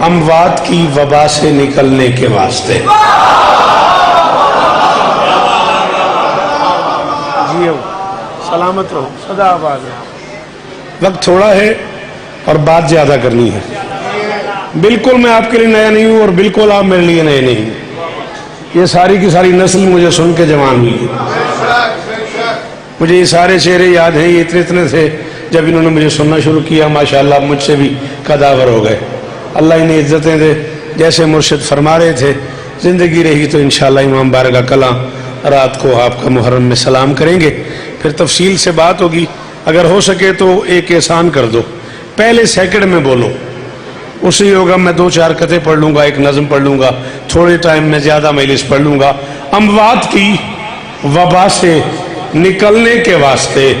اموات کی وبا سے نکلنے کے واسطے. جی سلامت رہو، سدا آباد رہو. وقت تھوڑا ہے اور بات زیادہ کرنی ہے. بالکل میں آپ کے لیے نیا نہیں ہوں اور بالکل آپ میرے لیے نئے نہیں. یہ ساری کی ساری نسل مجھے سن کے جوان ہوئی ہے. مجھے یہ سارے چہرے یاد ہیں، یہ اتنے تھے جب انہوں نے مجھے سننا شروع کیا. ماشاءاللہ مجھ سے بھی قداور ہو گئے. اللہ انہیں عزتیں دے. جیسے مرشد فرما رہے تھے زندگی رہی تو انشاءاللہ امام بارگاہ کلاں رات کو آپ کا محرم میں سلام کریں گے، پھر تفصیل سے بات ہوگی. اگر ہو سکے تو ایک احسان کر دو، پہلے سیکنڈ میں بولو. اسی ہوگا میں 2-4 قطعے پڑھ لوں گا، ایک نظم پڑھ لوں گا، تھوڑے ٹائم میں زیادہ مجلس پڑھ لوں گا. اموات کی وبا سے نکلنے کے واسطے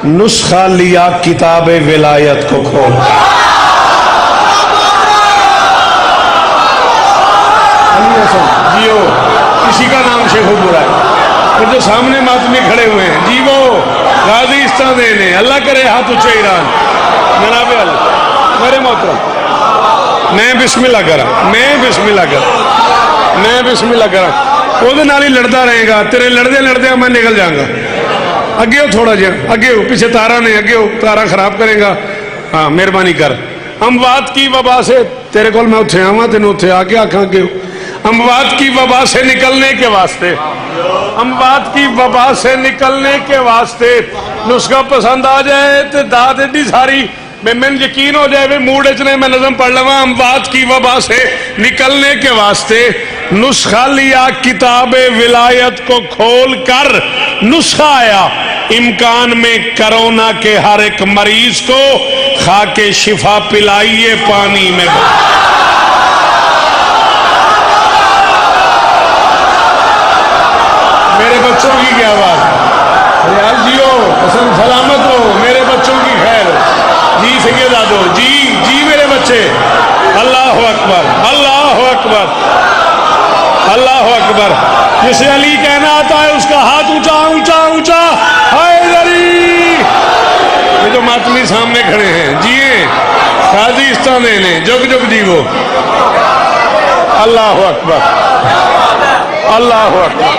نسخہ لیا کتاب ولایت کو کھول. جیو کسی کا نام شیخ برا ہے، پھر جو سامنے ماتمی کھڑے ہوئے ہیں جیو غازی استان دینے. اللہ کرے ہاتھ اچھے ایران. جناب اللہ میرے محترم میں بسم اللہ کرا وہ نال ہی لڑتا رہے گا. تیرے لڑدے میں نکل جاؤں گا. اگے ہو تھوڑا جہا اگے ہو، پیچھے تارا نے اگے ہو، تارا خراب کرے گا. ہاں مہربانی کر. اموات کی وبا سے تیرے کول میں اتھے آواں تینوں اتھے آ کے آکھاں اگے ہو. اموات کی وبا سے نکلنے کے واسطے، اموات کی وبا سے نکلنے کے واسطے نسخہ پسند آ جائے تو داد ایڈی ساری میں یقین ہو جائے موڈ اچنے میں نظم پڑھ لواں. اموات کی وبا سے نکلنے کے واسطے نسخہ لیا کتاب ولایت کو کھول کر. نسخہ آیا امکان میں کرونا کے ہر ایک مریض کو خاک شفا پلائیے پانی میں. میرے بچوں کی کیا بات ریال جیو حسن سلامت ہو، میرے بچوں کی خیر. جی سید آدو جی میرے بچے. اللہ اکبر اللہ اکبر اللہ اکبر. جسے علی کہنا آتا ہے اس کا ہاتھ اونچا اونچا اونچا. حیدری یہ جو ماتمی سامنے کھڑے ہیں جیے قاضی استان دینے جگ جگ جیو. اللہ اکبر اللہ اکبر.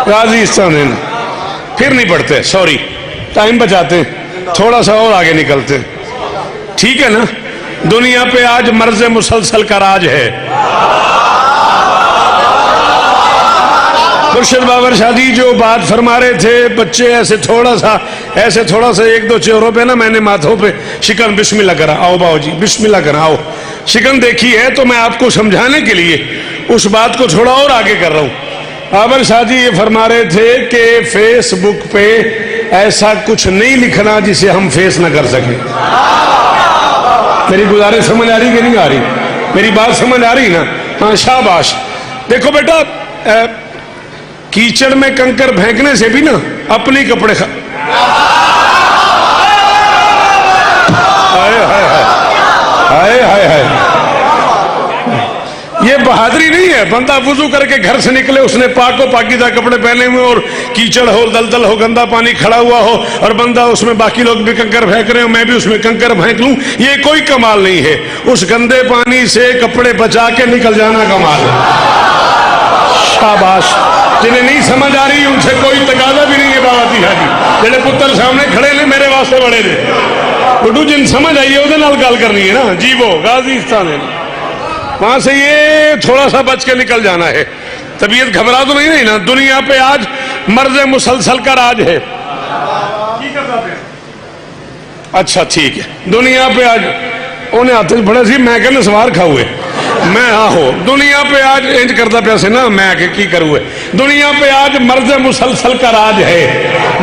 قاضی استان دینے پھر نہیں پڑھتے، سوری ٹائم بچاتے، تھوڑا سا اور آگے نکلتے. ٹھیک ہے نا. دنیا پہ آج مرض مسلسل کا راج ہے. مرشد بابر شادی جو بات فرما رہے تھے، بچے ایسے تھوڑا سا 1-2 چہروں پہ نا میں نے ماتھوں پہ شکن بسم اللہ کرا. آؤ باؤ جی بسم اللہ کرا. آؤ شکن دیکھی ہے تو میں آپ کو سمجھانے کے لیے اس بات کو تھوڑا اور آگے کر رہا ہوں. بابر شاہ جی یہ فرما رہے تھے کہ فیس بک پہ ایسا کچھ نہیں لکھنا جسے ہم فیس نہ کر سکیں. میری گزارش سمجھ آ رہی کہ نہیں آ رہی؟ میری بات سمجھ آ رہی نا؟ ہاں شاباش. دیکھو بیٹا کیچڑ میں کنکر پھینکنے سے بھی نا اپنے کپڑے یہ بہادری نہیں ہے. بندہ وضو کر کے گھر سے نکلے، اس نے پاک و پاکیزہ کپڑے پہنے ہوئے اور کیچڑ ہو، دلدل ہو، گندا پانی کھڑا ہوا ہو اور بندہ اس میں باقی لوگ بھی کنکر پھینک رہے ہو، میں بھی اس میں کنکر پھینک لوں، یہ کوئی کمال نہیں ہے. اس گندے پانی سے کپڑے بچا کے نکل جانا کمال ہے. شاباش. جنہیں نہیں سمجھ آ رہی ان سے کوئی تقاضا بھی نہیں ہے. بابا جی جڑے پتر سامنے کھڑے نے میرے واسطے بڑے نے. بڈو جن سمجھ آئیے وہ نال گل کرنی ہے نا. جی وہ غازی استان ہے وہاں سے یہ تھوڑا سا بچ کے نکل جانا ہے. طبیعت گھبرا تو نہیں نا. دنیا پہ آج مرض مسلسل کا راج ہے. اچھا ٹھیک ہے. دنیا پہ آج انہیں ہاتھ بڑے سی میں کہنے سوار کھا ہوئے میں آہو. دنیا پہ آج انج کرتا پیسے نا میں کہ کی کروں. دنیا پہ آج مرض مسلسل کا راج ہے.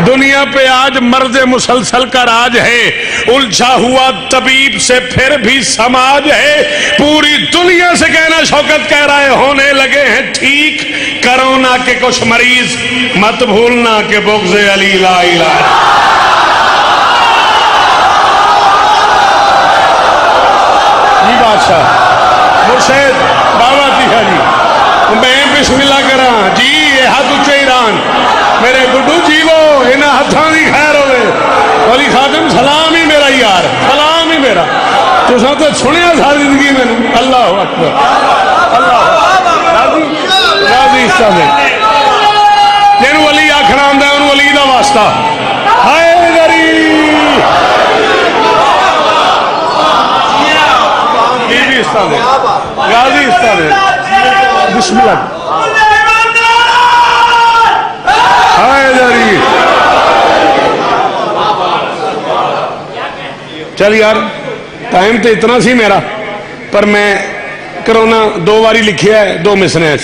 دنیا پہ آج مرض مسلسل کا راج ہے. الجھا ہوا طبیب سے پھر بھی سماج ہے. پوری دنیا سے کہنا شوکت کہہ رہا ہے ہونے لگے ہیں ٹھیک کرونا کے کچھ مریض. مت بھولنا کہ بغض علی لا الہ. جی بادشاہ مرشد بابا تیہا جی میں بسم اللہ کراں جی. یہ ہاتھ اچھے ایران میرے گڈو جی وہ انہاں ہتھاں دی خیر ہوئے. ولی خادم سلام ہی میرا یار سلام ہی میرا. تو تساں تے سنیا ساری زندگی میں. اللہ اکبر. راضی استاد جن ولی آخنا آتا ہے ان ولی دا واسطہ. ہائے غریب استاد غازی استاد بسم اللہ. ہائے غریب. چل یار ٹائم تو اتنا سی میرا پر میں کرونا 2 باری لکھیا ہے 2 مصرے.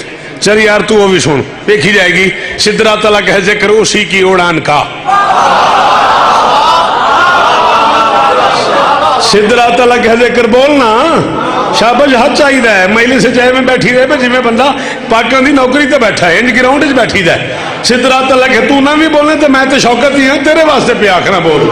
چل یار تو وہ بھی سن دیکھی جائے گی. سدرا تلک ہے ذکر اسی کی اڑان کا. سدرا تلک ہے ذکر بولنا شابش حد چاہیے ہے. مجلس سے چاہے میں بیٹھی رہے جی میں بندہ پاکستان دی نوکری تے بیٹھا ہے انج گراؤنڈ وچ بیٹھی دا ہے. سدرا تلک ہے تو نہ بھی بولنے تے میں تے شوکت ہی ہوں تیرے واسطے پہ آخنا بول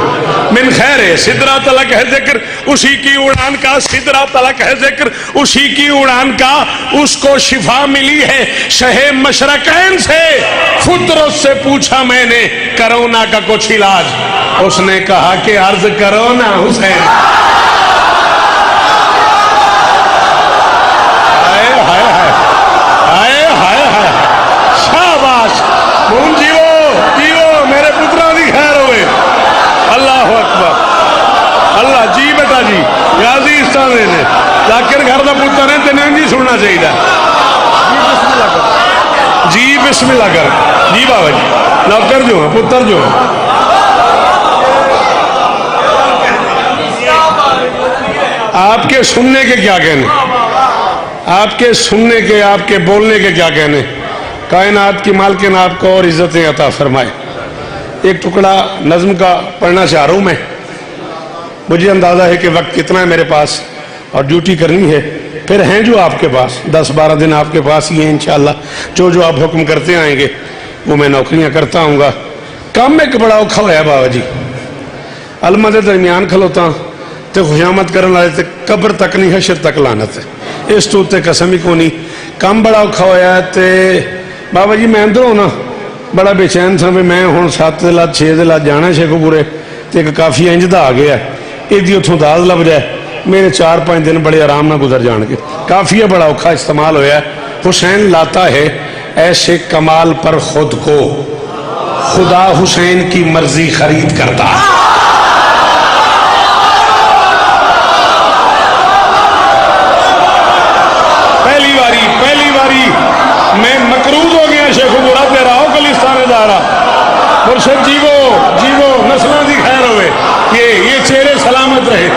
من خیر ہے. سدرا تلک ہے ذکر اسی کی اڑان کا. سدرا تلک ہے ذکر اسی کی اڑان کا. اس کو شفا ملی ہے شہ مشرقین سے. فطرت سے پوچھا میں نے کرونا کا کچھ علاج. اس نے کہا کہ عرض کرو نا حسین. شاباش مون جیو جیو میرے پتروں کی خیر ہوئے. اللہ اکبر. اللہ جی بیٹا جی غازی استاد نے ذاکر گھر کا پتر ہے تین جی سننا چاہیے. جی بسم اللہ کر. جی بابا جی نوکر جو ہے پتر جو ہے. آپ کے سننے کے کیا کہنے, آپ کے سننے کے آپ کے بولنے کے کیا کہنے. کائنات کی مالکن آپ کو اور عزتیں عطا فرمائے. ایک ٹکڑا نظم کا پڑھنا چاہ رہا ہوں میں. مجھے اندازہ ہے کہ وقت کتنا ہے میرے پاس اور ڈیوٹی کرنی ہے. پھر ہیں جو آپ کے پاس 10-12 دن آپ کے پاس ہی ہیں انشاءاللہ. جو آپ حکم کرتے آئیں گے وہ میں نوکریاں کرتا ہوں گا. کام ایک بڑا اوکھا ہوا ہے بابا جی. علماء دے درمیان کھلوتا تے خوشامد کرن والے تے قبر تک نہیں حشر تک لعنت ہے. اس تو تے قسم ہی کو نہیں. کام بڑا اوکھا ہوا ہے تے بابا جی میں اندر ہونا بڑا بے چین تھا بھی میں ہوں 7 دے لات 6 دے لات جانا شیخو پورے تے ایک کافی انج دا آ گیا ہے. ایدی اتھوں داز لب جائے میرے 4-5 دن بڑے آرام نہ گزر جان کے. کافی بڑا اوکھا استعمال ہویا ہے. حسین لاتا ہے ایسے کمال پر خود کو خدا حسین کی مرضی خرید کرتا ہے. پہلی باری میں مقروض ہو گیا شیخ برا تیرا ہو کلستان دارا. مرشد جیو نسلوں دی خیر ہوئے. یہ چہرے سلامت رہے.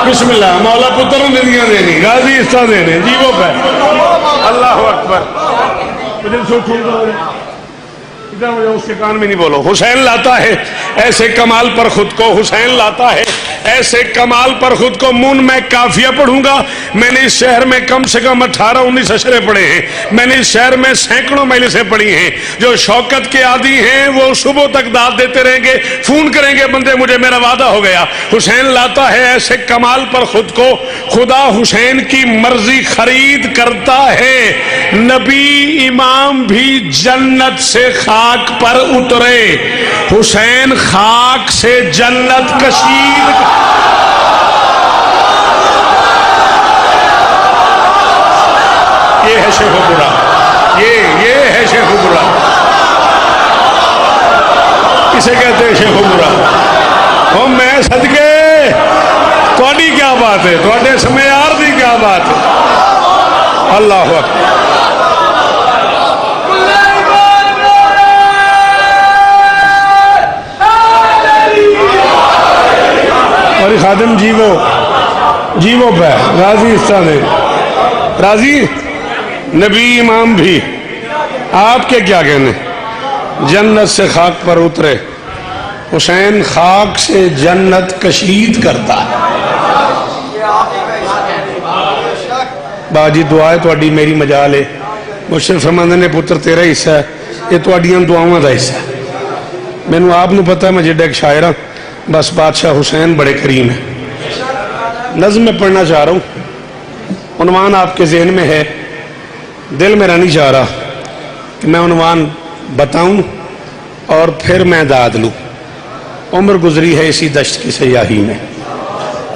بسم اللہ. مولا پتروں نے دیا دینی غازی استاد دینے جیو پہ. اللہ اکبر. اس کے کان میں نہیں بولو. حسین لاتا ہے ایسے کمال پر خود کو. حسین لاتا ہے ایسے کمال پر خود کو. مون میں کافیہ پڑھوں گا. میں نے اس شہر میں کم سے کم 18-19 اشرے پڑھے ہیں. میں نے اس شہر میں سینکڑوں مجلسیں پڑھی ہیں. جو شوکت کے عادی ہیں وہ صبح تک داد دیتے رہیں گے, فون کریں گے بندے مجھے میرا وعدہ ہو گیا. حسین لاتا ہے ایسے کمال پر خود کو خدا حسین کی مرضی خرید کرتا ہے. نبی امام بھی جنت سے خاک پر اترے. حسین خاک سے جنت کشید. یہ ہے شیخ برا. یہ ہے شیخ برا. اسے کہتے ہیں شیخ برا. اور میں صدقے تھوڑی کیا بات ہے, تھوڑے سمیار دی کیا بات ہے. اللہ اکبر. اور خادم جیو پہ راضی استاد راضی. نبی امام بھی آپ کے کیا کہنے. جنت سے خاک پر اترے. حسین خاک سے جنت کشید کرتا ہے. باجی دعائے تھوڑی میری مجال ہے. مشرف فرماندے نے پتر تیرا حصہ ہے, یہ تھوڑیاں دعاواں دا حصہ ہے. مینوں آپ نو پتہ ہے میں جڑا ایک شاعر ہاں, بس بادشاہ حسین بڑے کریم ہے. نظم میں پڑھنا چاہ رہا ہوں. عنوان آپ کے ذہن میں ہے. دل میرا نہیں چاہ رہا کہ میں عنوان بتاؤں اور پھر میں داد لوں. عمر گزری ہے اسی دشت کی سیاہی میں.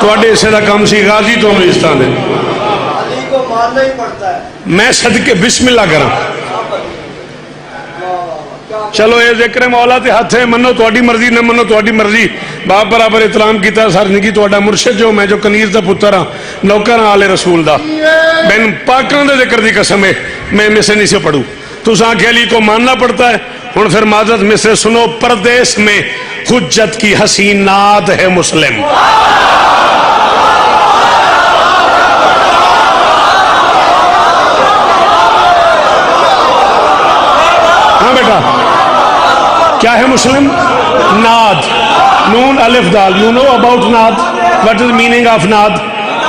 ਤੁਹਾਡੇ ਹਿੱਸੇ ਦਾ ਕੰਮ ਸੀ ਗਾਜ਼ੀ ਤੋਂ ਅਮਰੀਸਤਾਨ ਦੇ। علی کو ماننا ہی پڑتا ہے. میں صدقے بسم اللہ کرا چلو یہ ذکر مولا تے ہاتھ ہے منو تواڈی مرضی نہ منو تواڈی مرضی باپ برابر احترام کیتا سر نہیں کی تواڈا مرشد جو میں جو کنیز دا پتر ہاں نوکر آل رسول دا بین پاکان دے ذکر دی قسم ہے میں مصر نہیں سے پڑھوں تو آنکھ علی کو ماننا پڑتا ہے. ہن پھر معذرت مصر سنو پردیس میں حجت کی حسینات ہے مسلم. ہاں بیٹا کیا ہے مسلم؟ ناد نون الف دال. یو نو اباؤٹ ناد؟ وٹ از میننگ آف ناد؟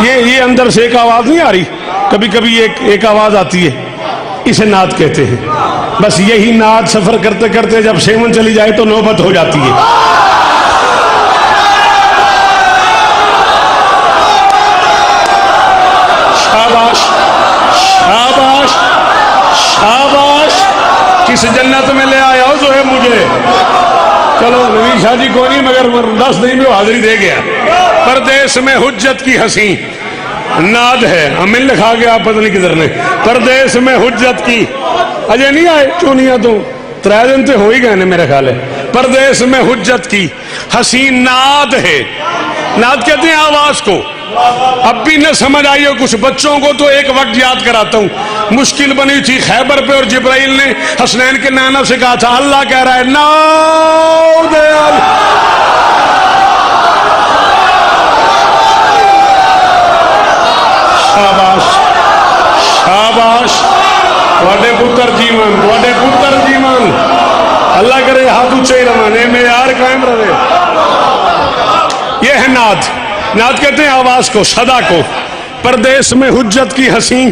یہ اندر سے ایک آواز نہیں آ رہی کبھی کبھی ایک آواز آتی ہے اسے ناد کہتے ہیں. بس یہی ناد سفر کرتے کرتے جب سیون چلی جائے تو نوبت ہو جاتی ہے. شاباش شاباش شاباش کس جنت میں لے آیا ہو جو ہے مجھے. چلو نوید شاہ جی کو نہیں مگر 10 نہیں میں حاضری دے گیا. پردیس میں حجت کی حسین ناد ہے ہمیں لکھا گیا آپ پتہ نہیں کدھر نے. پردیس میں حجت کی اجے نہیں آئے چونیاں تو 3 دن تے ہو ہی گئے نے میرے خیال ہے. پردیس میں حجت کی حسین ناد ہے. ناد کہتے ہیں آواز کو. اب بھی نہ سمجھ آئی ہو کچھ بچوں کو تو ایک وقت یاد کراتا ہوں. مشکل بنی تھی خیبر پہ اور جبرائیل نے حسنین کے نانا سے کہا تھا اللہ کہہ رہا ہے ناؤ دے شاباش شاباش تواڈے پتر جیون تواڈے پتر جیون اللہ کرے ہاتھ اونچے روانے میں یار قائم رہے. یہ ہے ناد. ناد کہتے ہیں آواز کو صدا کو. پردیس میں حجت کی حسین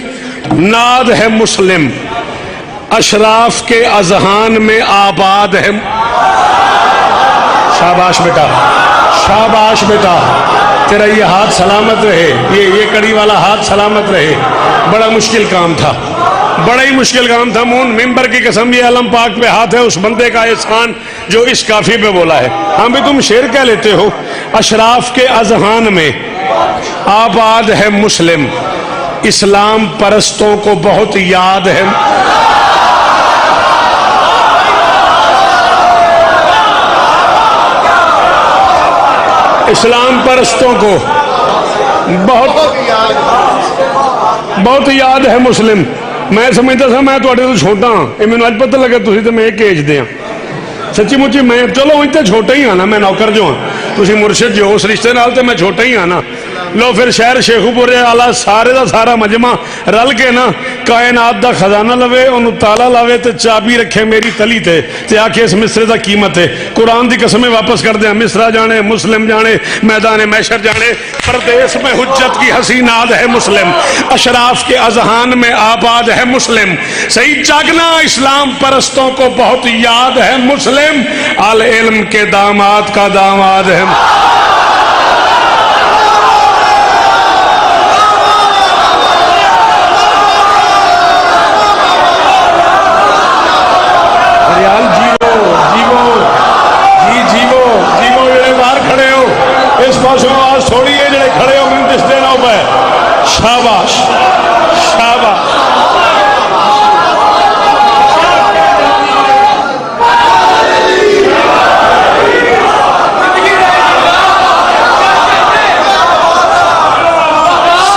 ناد ہے مسلم اشراف کے اذہان میں آباد ہے. شاباش بیٹا شاباش بیٹا تیرا یہ ہاتھ سلامت رہے یہ کڑی والا ہاتھ سلامت رہے. بڑا مشکل کام تھا بڑا ہی مشکل کام تھا. مون ممبر کی قسم یہ علم پاک پہ ہاتھ ہے اس بندے کا احسان جو اس کافی پہ بولا ہے. ہاں بھی تم شعر کہہ لیتے ہو. اشراف کے اذہان میں آباد ہے مسلم اسلام پرستوں کو بہت یاد ہے. اسلام پرستوں کو بہت یاد ہے مسلم. میں سمجھتا تھا میں تواڈے تو چھوٹا ہاں یہ مینوں اج پتہ لگا تسی تے میں ایک ایج دے ہاں. سچی مچی میں چلو اتنے چھوٹا ہی ہاں نا میں نوکر جو ہاں تسی مرشد جو اس رشتے نال تے میں چھوٹا ہی ہاں نا. لو پھر شہر شیخو پورے آلہ سارے دا سارا مجمع رل کے نا کائنات دا خزانہ لوے انہوں تالا لاوے تے چابی رکھے میری تلی تے آکے اس مصر دا قیمت ہے. قرآن دی قسمیں واپس کر دیں مصرہ جانے مسلم جانے میدان محشر جانے. پردیس میں حجت کی حسینات ہے مسلم اشراف کے اذہان میں آباد ہے مسلم. صحیح جاگنا اسلام پرستوں کو بہت یاد ہے مسلم آل علم کے داماد کا داماد ہے. آواز تھوڑی ہے جڑے کھڑے ہو گئے جس دن ہو گئے. شاباش شاباش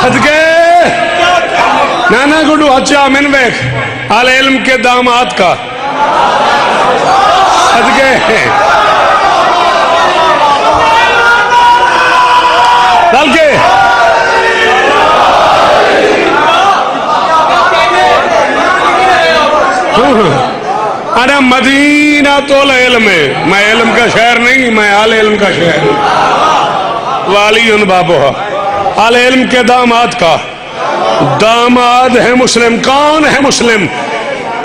صدقے نانا گڈو اچھا من بیک آل علم کے داماد کا صدقے ڈال کے ارے مدینہ تو علم ہے. میں علم کا شہر نہیں میں آل علم کا شہر والی ان بابوہا. آل علم کے داماد کا داماد ہے مسلم. کون ہے مسلم؟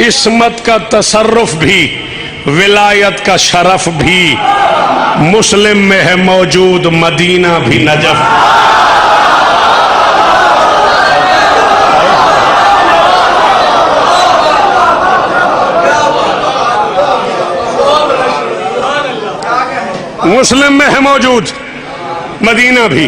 عصمت کا تصرف بھی ولایت کا شرف بھی مسلم میں ہے موجود مدینہ بھی نجف. مسلم میں ہے موجود مدینہ بھی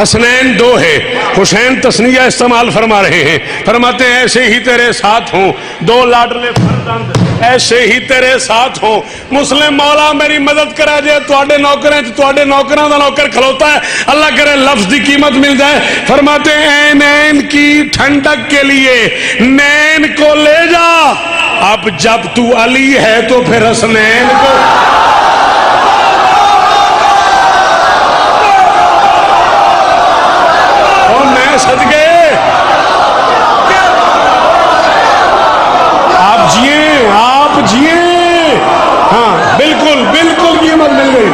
حسنین دو ہے، حسین تسنیہ استعمال فرما رہے ہیں، فرماتے ہیں ایسے ہی تیرے ساتھ ہوں دو لاڈلے فرزند، ایسے ہی تیرے ساتھ ہوں۔ مسلم مولا میری مدد کرا جائے، تواڈے نوکر ہیں تواڈے نوکراں دا نوکر کھلوتا ہے، اللہ کرے لفظ دی قیمت مل جائے۔ فرماتے ہیں نین کی ٹھنڈک کے لیے نین کو لے جا، اب جب تو علی ہے تو پھر حسنین کو صدقے آپ جیے ہاں بالکل بالکل قیمت مل گئی۔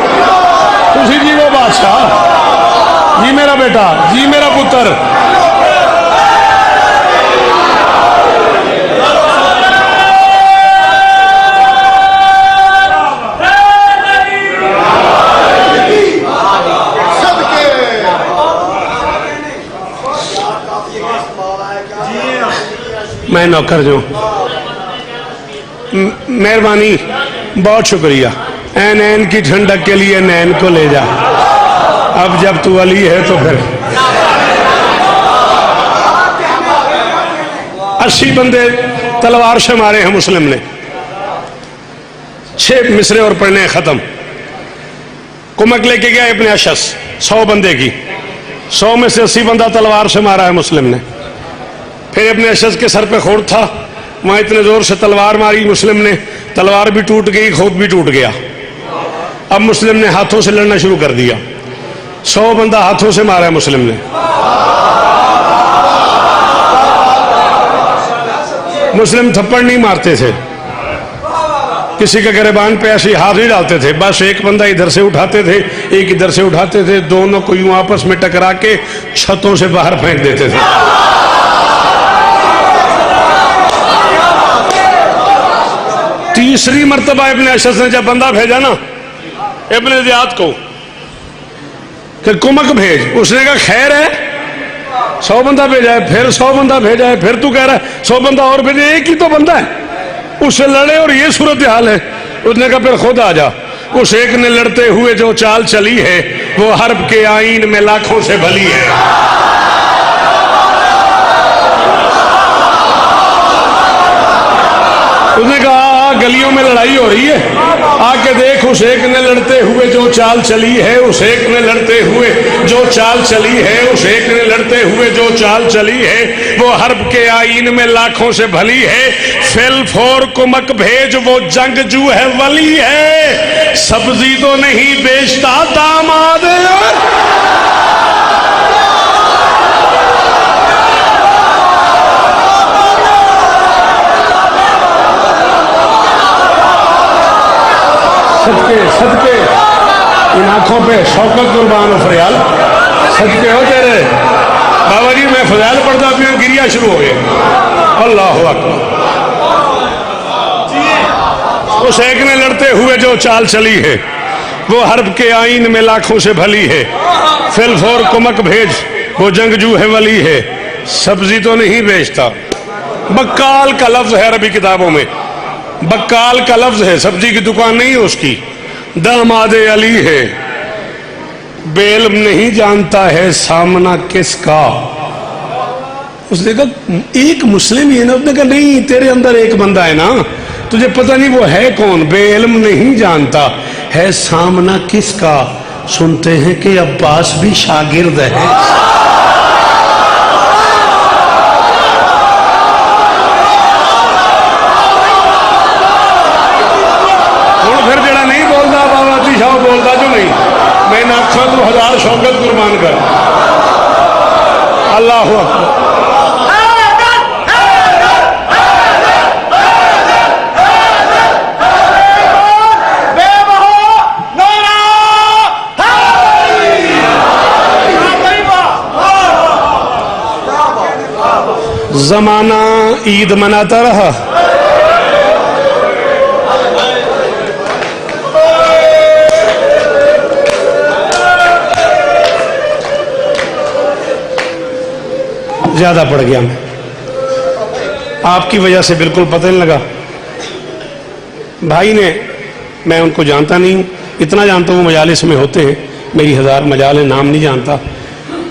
تسی جی وہ بادشاہ، جی میرا بیٹا، جی میرا پتر، میں نوکر جو مہربانی بہت شکریہ، این این کی ٹھنڈک کے لیے نین کو لے جا، اب جب تو علی ہے تو پھر 80 بندے تلوار سے مارے ہیں مسلم نے، 6 مصرے اور پڑھنے ختم۔ کمک لے کے گیا ابن اشعث 100 بندے کی، 100 میں سے 80 بندہ تلوار سے مارا ہے مسلم نے۔ پھر ابن اشعث کے سر پہ خور تھا، وہاں اتنے زور سے تلوار ماری مسلم نے، تلوار بھی ٹوٹ گئی، خود بھی ٹوٹ گیا۔ اب مسلم نے ہاتھوں سے لڑنا شروع کر دیا، 100 بندہ ہاتھوں سے مارا ہے مسلم نے۔ مسلم تھپڑ نہیں مارتے تھے، کسی کے گریبان پہ ایسے ہاتھ نہیں ڈالتے تھے، بس ایک بندہ ادھر سے اٹھاتے تھے ایک ادھر سے اٹھاتے تھے، دونوں کو یوں آپس میں ٹکرا کے چھتوں سے باہر پھینک دیتے تھے۔ تیسری مرتبہ ابن اشعث نے جب بندہ بھیجا نا ابن زیاد کو کہ کمک بھیج، اس نے کہا خیر ہے 100 بندہ بھیجا ہے، پھر 100 بندہ بھیجا ہے، پھر تو کہہ رہا ہے 100 بندہ اور بھیجے، ایک ہی تو بندہ ہے، اس سے لڑے اور یہ صورتحال ہے۔ اس نے کہا پھر خود آ جا۔ اس ایک نے لڑتے ہوئے جو چال چلی ہے وہ حرب کے آئین میں لاکھوں سے بھلی ہے۔ اس نے کہا گلیوں میں لڑائی ہو رہی ہے، آ کے دیکھ، اس ایک نے لڑتے ہوئے جو چال چلی ہے، اس ایک نے لڑتے ہوئے جو چال چلی ہے، اس ایک نے لڑتے ہوئے جو چال چلی ہے وہ حرب کے آئین میں لاکھوں سے بھلی ہے۔ فل فور کمک بھیج، وہ جنگ جو ہے ولی ہے، سبزی تو نہیں بیچتا داماد۔ صدقے ان آنکھوں پہ شوکت قربان و فریال، صدقے ہو تیرے بابا جی۔ میں فضائل پڑھتا پیا، گریا شروع ہو گیا، اللہ اکبر۔ اس ایک نے لڑتے ہوئے جو چال چلی ہے وہ حرب کے آئین میں لاکھوں سے بھلی ہے، فل فور کمک بھیج، وہ جنگجو ہے ولی ہے، سبزی تو نہیں بیچتا۔ بکال کا لفظ ہے عربی کتابوں میں، بکال کا لفظ ہے، سبزی کی دکان نہیں ہے اس کی۔ داماد علی ہے، بے علم نہیں جانتا ہے سامنا کس کا۔ اس نے کہا ایک مسلم ہی ہے نا؟ اس نے کہا نہیں، تیرے اندر ایک بندہ ہے نا، تجھے پتہ نہیں وہ ہے کون، بے علم نہیں جانتا ہے سامنا کس کا۔ سنتے ہیں کہ عباس بھی شاگرد ہے۔ بولتا جو نہیں، میں ناکھا تو 1000 شوکت قربان کر۔ اللہ اکبر۔ زمانہ عید مناتا رہا، زیادہ پڑ گیا میں، آپ کی وجہ سے بالکل پتہ نہیں لگا۔ بھائی نے، میں ان کو جانتا نہیں ہوں، اتنا جانتا ہوں مجالس میں ہوتے ہیں، میری 1000 مجال ہیں، نام نہیں جانتا۔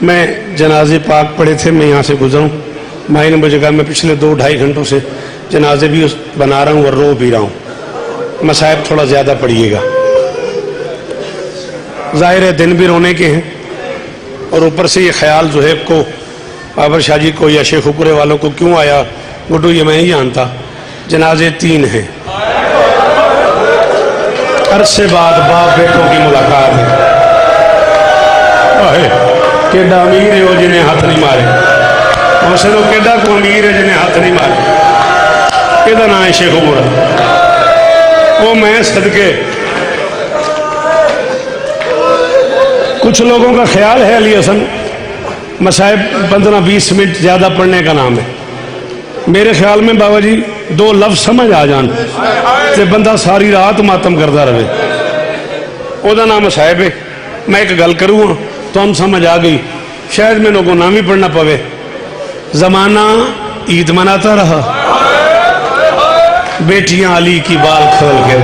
میں جنازے پاک پڑے تھے، میں یہاں سے گزروں، مائی نے مجھے کہا میں پچھلے 2-2.5 گھنٹوں سے جنازے بھی بنا رہا ہوں اور رو بھی رہا ہوں، مصائب تھوڑا زیادہ پڑھیے گا۔ ظاہر ہے دن بھی رونے کے ہیں، اور اوپر سے یہ خیال زہیب کو، بابر شاہ جی کو یا شیخ اکرے والوں کو کیوں آیا، گڈو یہ میں ہی جانتا۔ جنازے 3 ہیں، عرصے بعد باپ بیٹوں کی ملاقات ہے۔ کیڈا امیر ہے وہ جنہیں ہاتھ نہیں مارے، محسن کیڈا کو امیر ہے جنہیں ہاتھ نہیں مارے، یہ نام ہے شیخ اکرے۔ وہ میں صدقے، کچھ لوگوں کا خیال ہے علی حسن مصائب 15-20 منٹ زیادہ پڑھنے کا نام ہے، میرے خیال میں بابا جی 2 لفظ سمجھ آ جان کہ بندہ ساری رات ماتم کرتا رہے، وہ دا نام مصائب ہے۔ میں ایک گل کروں ہاں تو ہم سمجھ آ گئی، شاید میں لوگوں نام ہی پڑھنا پوے۔ زمانہ عید مناتا رہا، بیٹیاں علی کی بال کھول کے،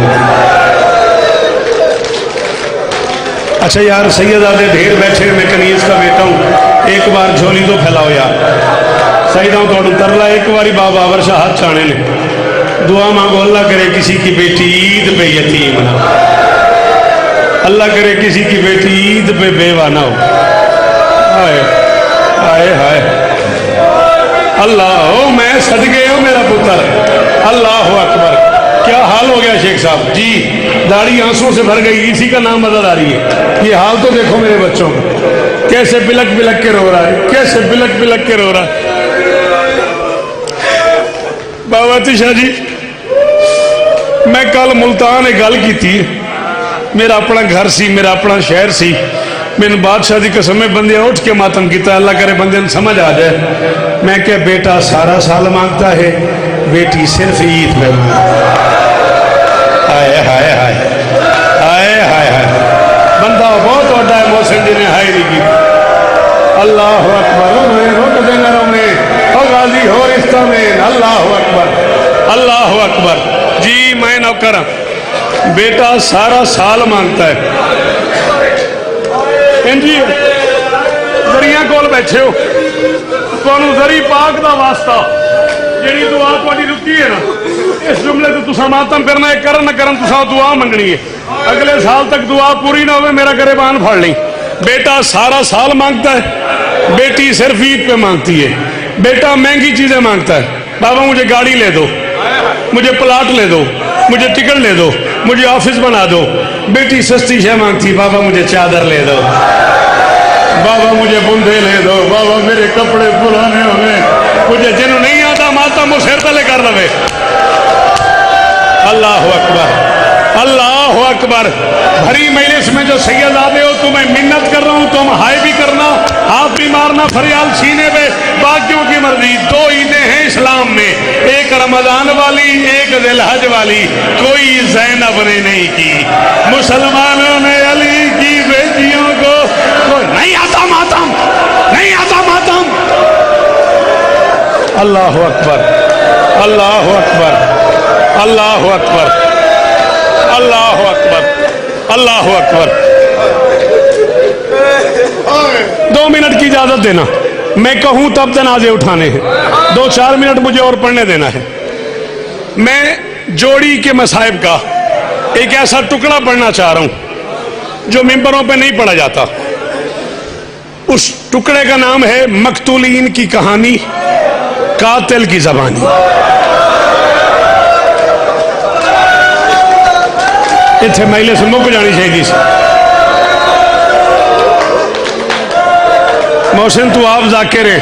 اچھا یار سیدادے ڈھیر بیٹھے، میں کنیز کا بیٹا ہوں، ایک بار جھولی تو پھیلاؤ یار، سیداں توڑوں ترلا ایک باری بابا بابر شاہ ہاتھ چانے نے، دعا مانگو اللہ کرے کسی کی بیٹی عید پہ یتیم نہ ہو، اللہ کرے کسی کی بیٹی عید پہ بیوہ نہ ہو۔ آئے آئے آئے اللہ ہو، میں صدقے ہوں میرا پتر، اللہ اکبر۔ کیا حال ہو گیا شیخ صاحب جی، داڑھی آنسوں سے بھر گئی، اسی کا نام مدد آ رہی ہے۔ یہ حال تو دیکھو میرے بچوں کو، کیسے بلک بلک کے رو رہا ہے، کیسے بلک بلک کے رو رہا ہے۔ بابا شاہ جی میں کل ملتان ایک گل کی تھی، میرا اپنا گھر سی، میرا اپنا شہر سی، میں نے بادشاہ دی قسم میں بندے اٹھ کے ماتم کیتا، اللہ کرے بندے سمجھ آ جائے۔ میں کہ بیٹا سارا سال مانگتا ہے، بیٹی صرف عید میں مانگتا ہے۔ ہائے ہائے ہائے ہائے ہائے ہائے، بندہ بہت بڑا ہے محسن جی نے ہائے نہیں کی۔ اللہ اکبر، رک دینا رونے او غازی ہو رشتہ میں، اللہ اکبر اللہ اکبر۔ جی میں نوکر ہوں، بیٹا سارا سال مانگتا ہے۔ جی ذریعہ کول بیٹھے ہو، تمہیں ذری پاک دا واسطہ جیڑی دعا تھوڑی رکی ہے نا، اس جملے تو تسا ماتم کرنا ہے، کرن نہ کرن تسا دعا منگنی ہے، اگلے سال تک دعا پوری نہ ہوئے میرا گریبان پھاڑ لیں۔ بیٹا سارا سال مانگتا ہے، بیٹی صرف عید پہ مانگتی ہے۔ بیٹا مہنگی چیزیں مانگتا ہے، بابا مجھے گاڑی لے دو، مجھے پلاٹ لے دو، مجھے ٹکٹ لے دو، مجھے آفس بنا دو۔ بیٹی سستی شے مانگتی، بابا مجھے چادر لے دو، بابا مجھے بندے لے دو، بابا میرے کپڑے پرانے ہوئے، مجھے جنہوں نہیں آتا ماتم وہ سر تلے کر لوے۔ اللہ اکبر اللہ اکبر۔ بھری مجلس میں جو سید آدھے ہو تمہیں منت کر رہا ہوں، تم ہائے بھی کرنا، ہاتھ بھی مارنا، فریال سینے پہ، باقیوں کی مرضی۔ 2 عیدیں ہیں اسلام میں، ایک رمضان والی، ایک ذی الحج والی، کوئی زینب نے نہیں کی۔ مسلمانوں نے علی کی بیٹیوں کو کوئی نہیں آتا ماتم، نہیں آتا ماتم۔ اللہ اکبر اللہ اکبر اللہ اکبر اللہ اکبر اللہ اکبر۔ 2 منٹ کی اجازت دینا، میں کہوں تب جنازے اٹھانے ہیں، 2-4 منٹ مجھے اور پڑھنے دینا ہے۔ میں جوڑی کے مصائب کا ایک ایسا ٹکڑا پڑھنا چاہ رہا ہوں جو ممبروں پہ نہیں پڑھا جاتا۔ اس ٹکڑے کا نام ہے مقتولین کی کہانی، قاتل کی زبانی۔ اتنے مہیلے سے مک جانی چاہیے سی۔ محسن تو آپ ذاکر ہیں،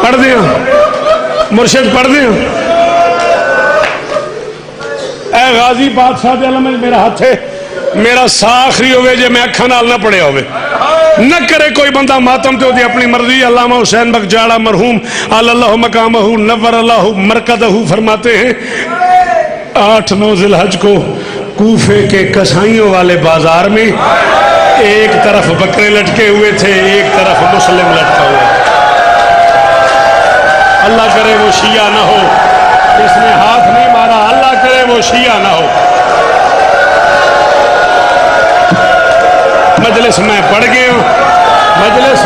پڑھ دیں مرشد پڑھ دیں۔ اے غازی بادشاہ دے علم میرا ہاتھ ہے، میرا سا آخری ہوئے جے میں اکھا نال نہ پڑے ہوئے، نہ کرے کوئی بندہ ماتم تو دی اپنی مرضی۔ علامہ حسین بخجاڑہ مرحوم اللہ مقامہ نور اللہ مرکدہ فرماتے ہیں 8-9 ذی الحج کو کوفے کے کسائیوں والے بازار میں ایک طرف بکرے لٹکے ہوئے تھے، ایک طرف مسلم لٹکا ہوا۔ اللہ کرے وہ شیعہ نہ ہو جس نے ہاتھ نہیں مارا، اللہ کرے وہ شیعہ نہ ہو۔ مجلس میں پڑھ گئے ہوں، مجلس